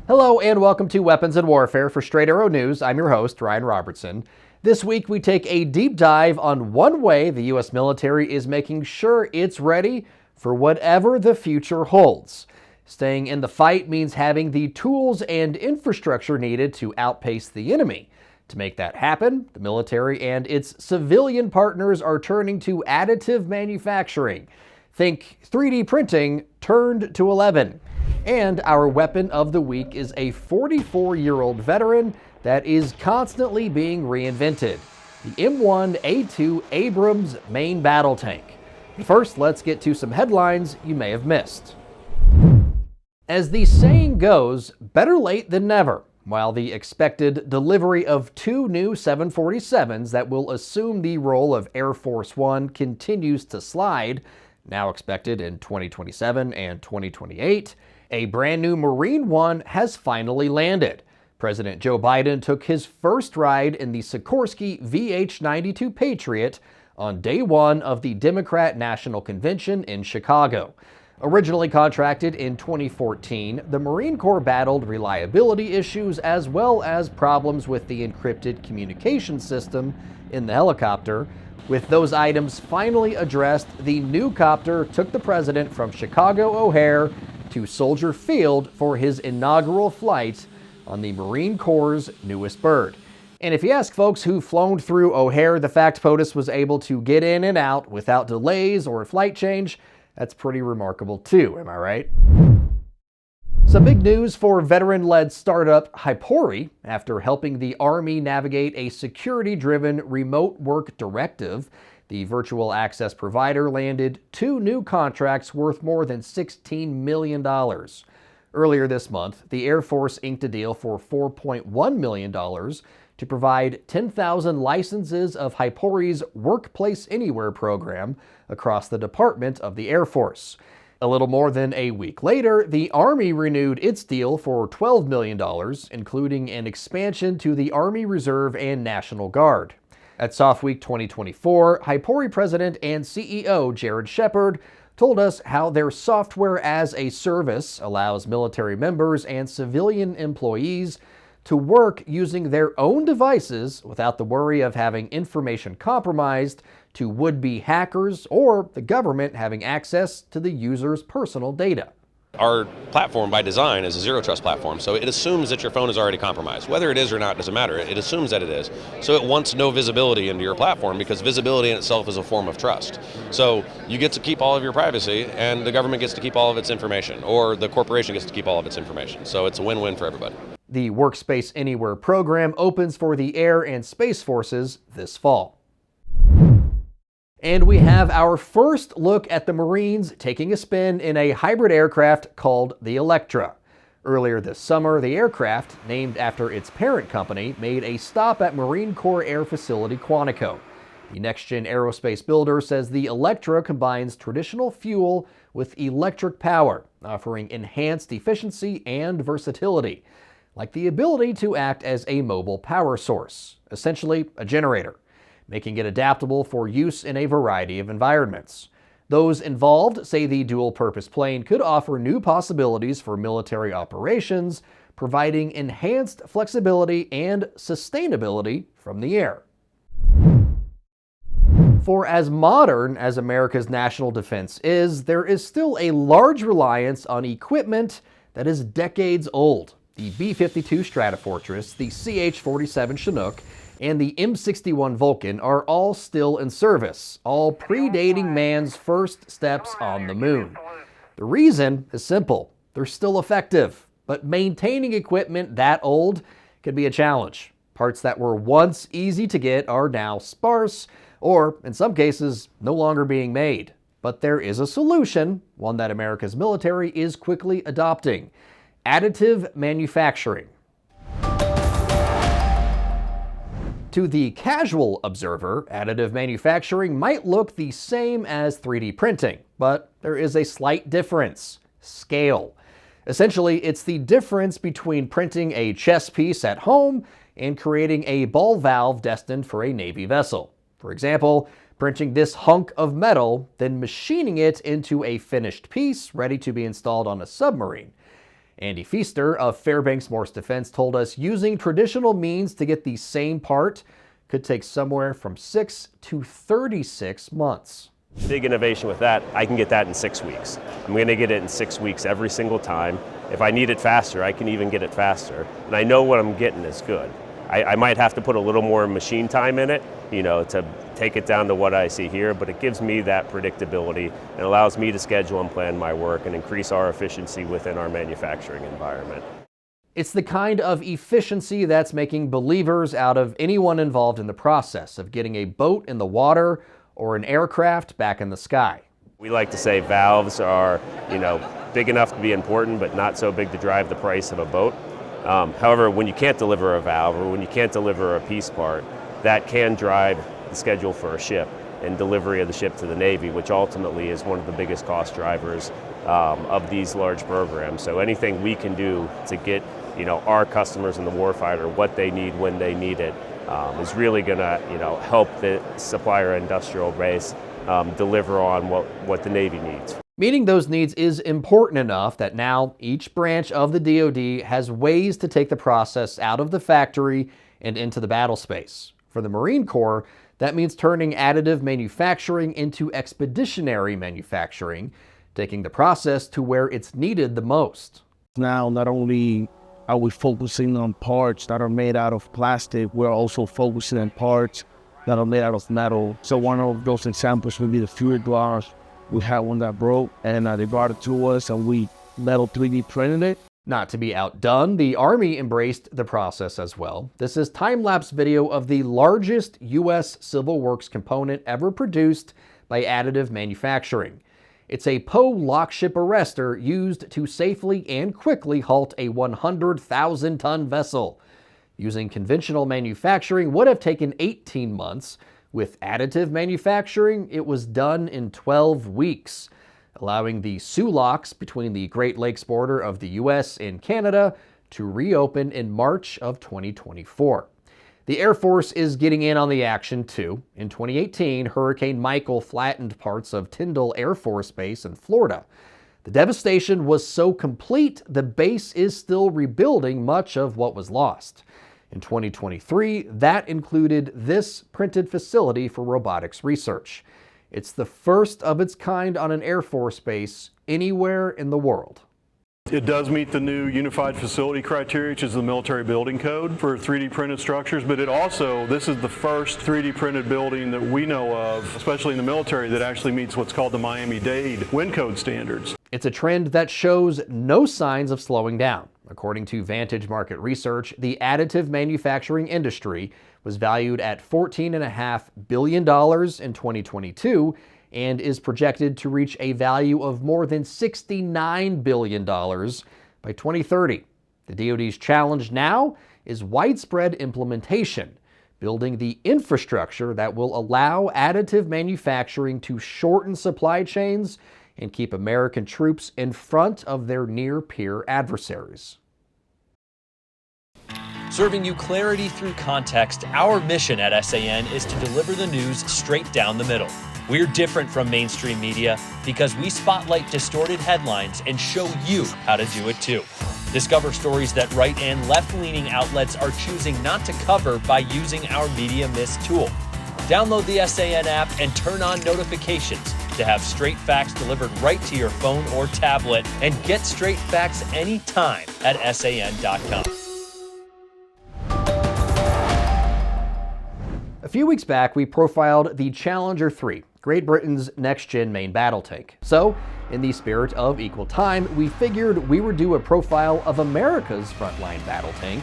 Hello and welcome to Weapons and Warfare for Straight Arrow News. I'm your host, Ryan Robertson. This week we take a deep dive on one way the U.S. military is making sure it's ready for whatever the future holds. Staying in the fight means having the tools and infrastructure needed to outpace the enemy. To make that happen, the military and its civilian partners are turning to additive manufacturing. Think 3D printing turned to 11. And our weapon of the week is a 44-year-old veteran that is constantly being reinvented, the M1A2 Abrams main battle tank. But first, let's get to some headlines you may have missed. As the saying goes, better late than never. While the expected delivery of 2 new 747s that will assume the role of Air Force One continues to slide, now expected in 2027 and 2028, a brand new Marine One has finally landed. President Joe Biden took his first ride in the Sikorsky VH-92 Patriot on day one of the Democrat National Convention in Chicago. Originally contracted in 2014, the Marine Corps battled reliability issues as well as problems with the encrypted communication system in the helicopter. With those items finally addressed, the new copter took the president from Chicago O'Hare to Soldier Field for his inaugural flight on the Marine Corps' newest bird. And if you ask folks who've flown through O'Hare, the fact POTUS was able to get in and out without delays or a flight change, that's pretty remarkable too, am I right? Some big news for veteran-led startup Hypori. After helping the Army navigate a security-driven remote work directive, the virtual access provider landed 2 new contracts worth more than $16 million. Earlier this month, the Air Force inked a deal for $4.1 million to provide 10,000 licenses of Hypori's Workplace Anywhere program across the Department of the Air Force. A little more than a week later, the Army renewed its deal for $12 million, including an expansion to the Army Reserve and National Guard. At Soft Week 2024, Hypori President and CEO Jared Shepard told us how their software as a service allows military members and civilian employees to work using their own devices without the worry of having information compromised to would-be hackers or the government having access to the user's personal data. Our platform by design is a zero trust platform, so it assumes that your phone is already compromised. Whether it is or not doesn't matter. It assumes that it is. So it wants no visibility into your platform because visibility in itself is a form of trust. So you get to keep all of your privacy and the government gets to keep all of its information, or the corporation gets to keep all of its information. So it's a win-win for everybody. The Workspace Anywhere program opens for the Air and Space Forces this fall. And we have our first look at the Marines taking a spin in a hybrid aircraft called the Electra. Earlier this summer, the aircraft, named after its parent company, made a stop at Marine Corps Air Facility Quantico. The next-gen aerospace builder says the Electra combines traditional fuel with electric power, offering enhanced efficiency and versatility, like the ability to act as a mobile power source, essentially a generator, making it adaptable for use in a variety of environments. Those involved say the dual-purpose plane could offer new possibilities for military operations, providing enhanced flexibility and sustainability from the air. For as modern as America's national defense is, there is still a large reliance on equipment that is decades old. The B-52 Stratofortress, the CH-47 Chinook, and the M61 Vulcan are all still in service, all predating man's first steps on the moon. The reason is simple. They're still effective, but maintaining equipment that old can be a challenge. Parts that were once easy to get are now sparse, or in some cases, no longer being made. But there is a solution, one that America's military is quickly adopting: additive manufacturing. To the casual observer, additive manufacturing might look the same as 3D printing, but there is a slight difference: scale. Essentially, it's the difference between printing a chess piece at home and creating a ball valve destined for a Navy vessel. For example, printing this hunk of metal, then machining it into a finished piece ready to be installed on a submarine. Andy Feaster of Fairbanks Morse Defense told us using traditional means to get the same part could take somewhere from 6 to 36 months. Big innovation with that, I can get that in 6 weeks. I'm going to get it in 6 weeks every single time. If I need it faster, I can even get it faster. And I know what I'm getting is good. I might have to put a little more machine time in it, to take it down to what I see here, but it gives me that predictability and allows me to schedule and plan my work and increase our efficiency within our manufacturing environment. It's the kind of efficiency that's making believers out of anyone involved in the process of getting a boat in the water or an aircraft back in the sky. We like to say valves are, big enough to be important, but not so big to drive the price of a boat. However, when you can't deliver a valve or when you can't deliver a piece part, that can drive the schedule for a ship and delivery of the ship to the Navy, which ultimately is one of the biggest cost drivers of these large programs. So anything we can do to get our customers and the warfighter what they need when they need it is really going to help the supplier industrial base deliver on what the Navy needs. Meeting those needs is important enough that now each branch of the DoD has ways to take the process out of the factory and into the battle space. For the Marine Corps, that means turning additive manufacturing into expeditionary manufacturing, taking the process to where it's needed the most. Now, not only are we focusing on parts that are made out of plastic, we're also focusing on parts that are made out of metal. So one of those examples would be the fuel bars. We had one that broke, and they brought it to us, and we metal 3D printed it. Not to be outdone, the Army embraced the process as well. This is time-lapse video of the largest U.S. Civil Works component ever produced by additive manufacturing. It's a Poe lockship arrestor used to safely and quickly halt a 100,000-ton vessel. Using conventional manufacturing would have taken 18 months. With additive manufacturing, it was done in 12 weeks, allowing the Soo locks between the Great Lakes border of the U.S. and Canada to reopen in March of 2024. The Air Force is getting in on the action too. In 2018, Hurricane Michael flattened parts of Tyndall Air Force Base in Florida. The devastation was so complete, the base is still rebuilding much of what was lost. In 2023, that included this printed facility for robotics research. It's the first of its kind on an Air Force base anywhere in the world. It does meet the new Unified Facility Criteria, which is the military building code for 3D printed structures, but this is the first 3D printed building that we know of, especially in the military, that actually meets what's called the Miami-Dade Wind Code standards. It's a trend that shows no signs of slowing down. According to Vantage Market Research, the additive manufacturing industry was valued at $14.5 billion in 2022 and is projected to reach a value of more than $69 billion by 2030. The DoD's challenge now is widespread implementation, building the infrastructure that will allow additive manufacturing to shorten supply chains and keep American troops in front of their near-peer adversaries. Serving you clarity through context, our mission at SAN is to deliver the news straight down the middle. We're different from mainstream media because we spotlight distorted headlines and show you how to do it too. Discover stories that right and left-leaning outlets are choosing not to cover by using our Media Miss tool. Download the SAN app and turn on notifications to have straight facts delivered right to your phone or tablet, and get straight facts anytime at SAN.com. A few weeks back, we profiled the Challenger 3, Great Britain's next-gen main battle tank. So, in the spirit of equal time, we figured we would do a profile of America's frontline battle tank,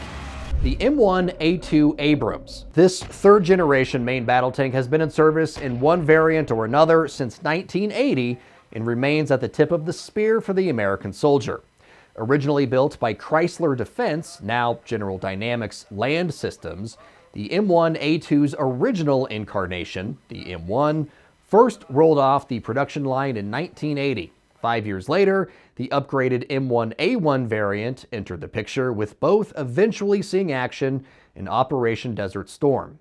the M1A2 Abrams. This third-generation main battle tank has been in service in one variant or another since 1980 and remains at the tip of the spear for the American soldier. Originally built by Chrysler Defense, now General Dynamics Land Systems, the M1A2's original incarnation, the M1, first rolled off the production line in 1980. 5 years later, the upgraded M1A1 variant entered the picture, with both eventually seeing action in Operation Desert Storm.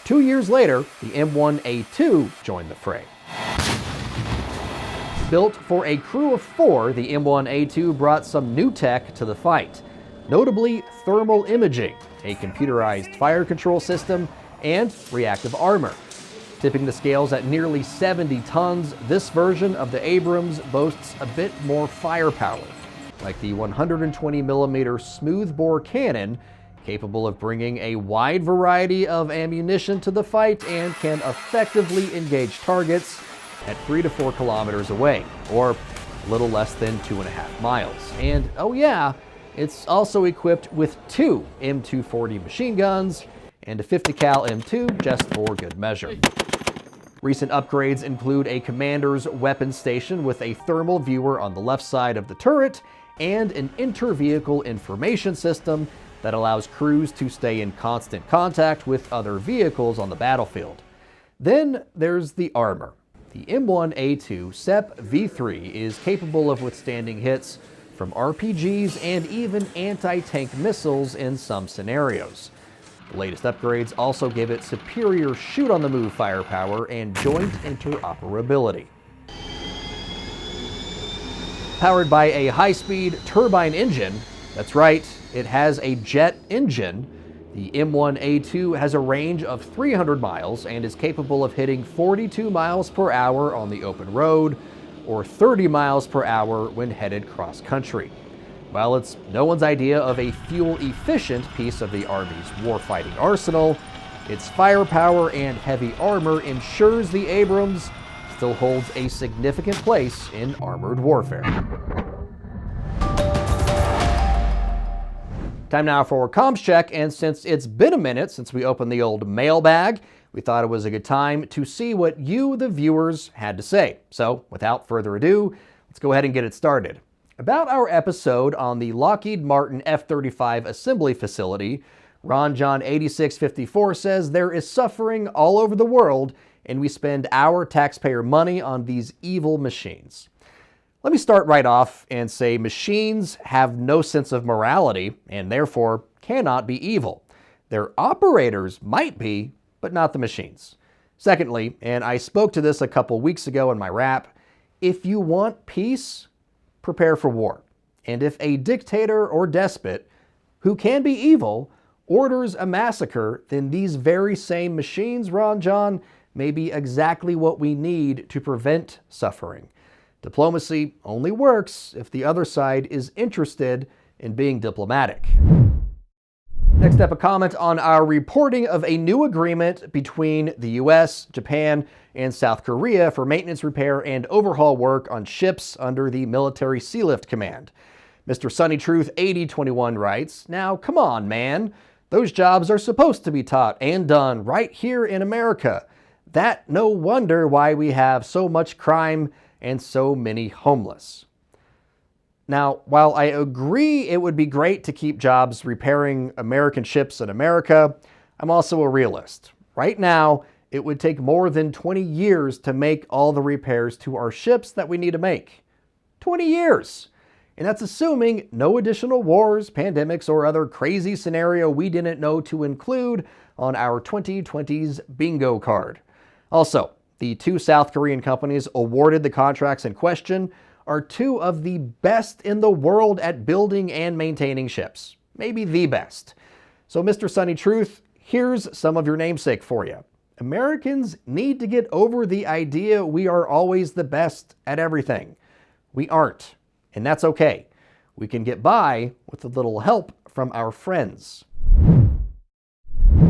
2 years later, the M1A2 joined the fray. Built for a crew of 4, the M1A2 brought some new tech to the fight, notably thermal imaging, a computerized fire control system, and reactive armor. Tipping the scales at nearly 70 tons, this version of the Abrams boasts a bit more firepower, like the 120mm smoothbore cannon, capable of bringing a wide variety of ammunition to the fight and can effectively engage targets at 3 to 4 kilometers away, or a little less than 2.5 miles. And oh yeah, it's also equipped with 2 M240 machine guns and a 50 cal M2 just for good measure. Recent upgrades include a commander's weapon station with a thermal viewer on the left side of the turret and an inter-vehicle information system that allows crews to stay in constant contact with other vehicles on the battlefield. Then there's the armor. The M1A2 SEP V3 is capable of withstanding hits from RPGs and even anti-tank missiles in some scenarios. The latest upgrades also give it superior shoot-on-the-move firepower and joint interoperability. Powered by a high-speed turbine engine, that's right, it has a jet engine, the M1A2 has a range of 300 miles and is capable of hitting 42 miles per hour on the open road or 30 miles per hour when headed cross-country. While it's no one's idea of a fuel-efficient piece of the Army's warfighting arsenal, its firepower and heavy armor ensures the Abrams still holds a significant place in armored warfare. Time now for comms check, and since it's been a minute since we opened the old mailbag, we thought it was a good time to see what you, the viewers, had to say. So, without further ado, let's go ahead and get it started. About our episode on the Lockheed Martin F-35 assembly facility, Ron John 8654 says there is suffering all over the world and we spend our taxpayer money on these evil machines. Let me start right off and say machines have no sense of morality and therefore cannot be evil. Their operators might be, but not the machines. Secondly, and I spoke to this a couple weeks ago in my wrap, if you want peace, prepare for war. And if a dictator or despot, who can be evil, orders a massacre, then these very same machines, Ron John, may be exactly what we need to prevent suffering. Diplomacy only works if the other side is interested in being diplomatic. Next up, a comment on our reporting of a new agreement between the US, Japan, and South Korea for maintenance, repair, and overhaul work on ships under the Military Sealift Command. Mr. Sunny Truth 8021 writes, "Now, come on, man. Those jobs are supposed to be taught and done right here in America. That no wonder why we have so much crime and so many homeless." Now, while I agree it would be great to keep jobs repairing American ships in America, I'm also a realist. Right now, it would take more than 20 years to make all the repairs to our ships that we need to make. 20 years! And that's assuming no additional wars, pandemics, or other crazy scenario we didn't know to include on our 2020's bingo card. Also, the 2 South Korean companies awarded the contracts in question are 2 of the best in the world at building and maintaining ships. Maybe the best. So Mr. Sunny Truth, here's some of your namesake for you. Americans need to get over the idea we are always the best at everything. We aren't, and that's okay. We can get by with a little help from our friends.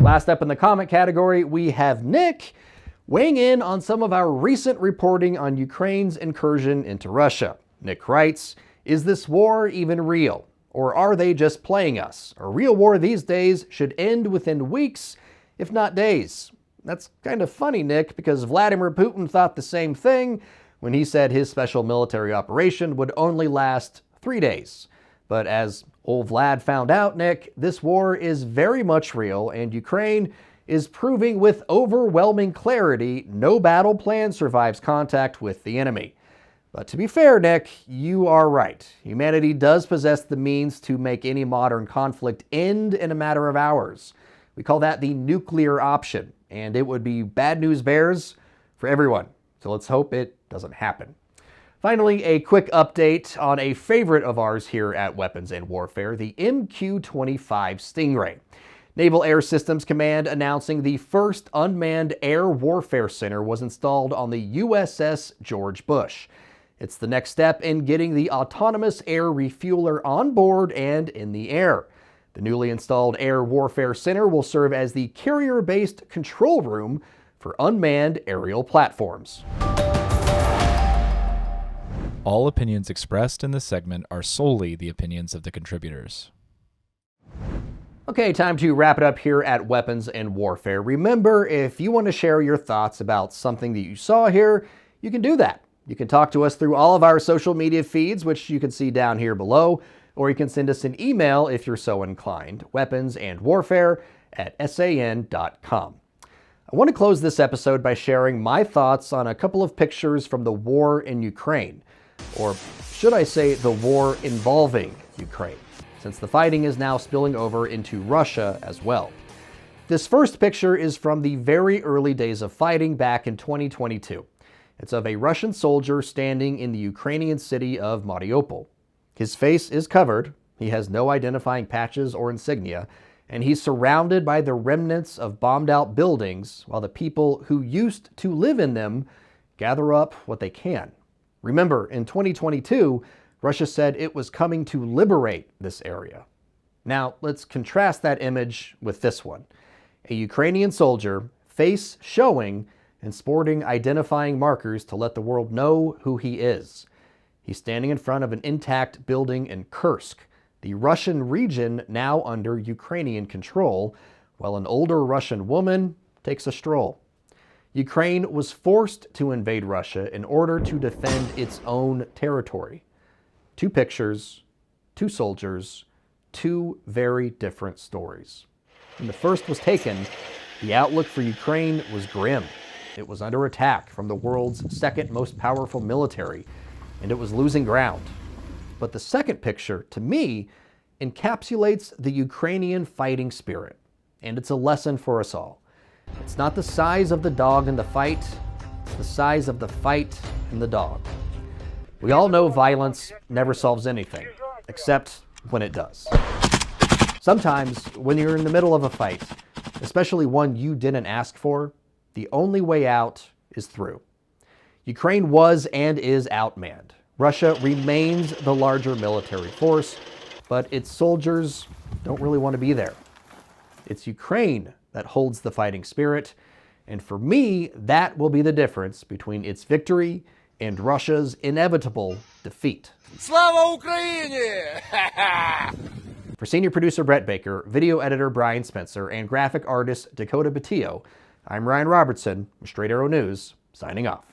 Last up in the comment category, we have Nick weighing in on some of our recent reporting on Ukraine's incursion into Russia. Nick writes, "Is this war even real? Or are they just playing us? A real war these days should end within weeks, if not days." That's kind of funny, Nick, because Vladimir Putin thought the same thing when he said his special military operation would only last 3 days. But as old Vlad found out, Nick, this war is very much real, and Ukraine is proving with overwhelming clarity no battle plan survives contact with the enemy. But to be fair, Nick, you are right. Humanity does possess the means to make any modern conflict end in a matter of hours. We call that the nuclear option, and it would be bad news bears for everyone. So let's hope it doesn't happen. Finally, a quick update on a favorite of ours here at Weapons and Warfare, the MQ-25 Stingray. Naval Air Systems Command announcing the first unmanned air warfare center was installed on the USS George Bush. It's the next step in getting the autonomous air refueler on board and in the air. The newly installed Air Warfare Center will serve as the carrier-based control room for unmanned aerial platforms. All opinions expressed in this segment are solely the opinions of the contributors. Okay, time to wrap it up here at Weapons and Warfare. Remember, if you want to share your thoughts about something that you saw here, you can do that. You can talk to us through all of our social media feeds, which you can see down here below, or you can send us an email if you're so inclined, weaponsandwarfare@san.com. I want to close this episode by sharing my thoughts on a couple of pictures from the war in Ukraine, or should I say the war involving Ukraine, since the fighting is now spilling over into Russia as well. This first picture is from the very early days of fighting back in 2022. It's of a Russian soldier standing in the Ukrainian city of Mariupol. His face is covered, he has no identifying patches or insignia, and he's surrounded by the remnants of bombed-out buildings while the people who used to live in them gather up what they can. Remember, in 2022, Russia said it was coming to liberate this area. Now, let's contrast that image with this one. A Ukrainian soldier, face showing and sporting identifying markers to let the world know who he is. He's standing in front of an intact building in Kursk, the Russian region now under Ukrainian control, while an older Russian woman takes a stroll. Ukraine was forced to invade Russia in order to defend its own territory. Two pictures, two soldiers, two very different stories. When the first was taken, the outlook for Ukraine was grim. It was under attack from the world's second most powerful military, and it was losing ground. But the second picture, to me, encapsulates the Ukrainian fighting spirit, and it's a lesson for us all. It's not the size of the dog in the fight, it's the size of the fight in the dog. We all know violence never solves anything, except when it does. Sometimes, when you're in the middle of a fight, especially one you didn't ask for, the only way out is through. Ukraine was and is outmanned. Russia remains the larger military force, but its soldiers don't really want to be there. It's Ukraine that holds the fighting spirit, and for me, that will be the difference between its victory and Russia's inevitable defeat. Slava Ukraini! For senior producer Brett Baker, video editor Brian Spencer, and graphic artist Dakota Batillo, I'm Ryan Robertson, Straight Arrow News, signing off.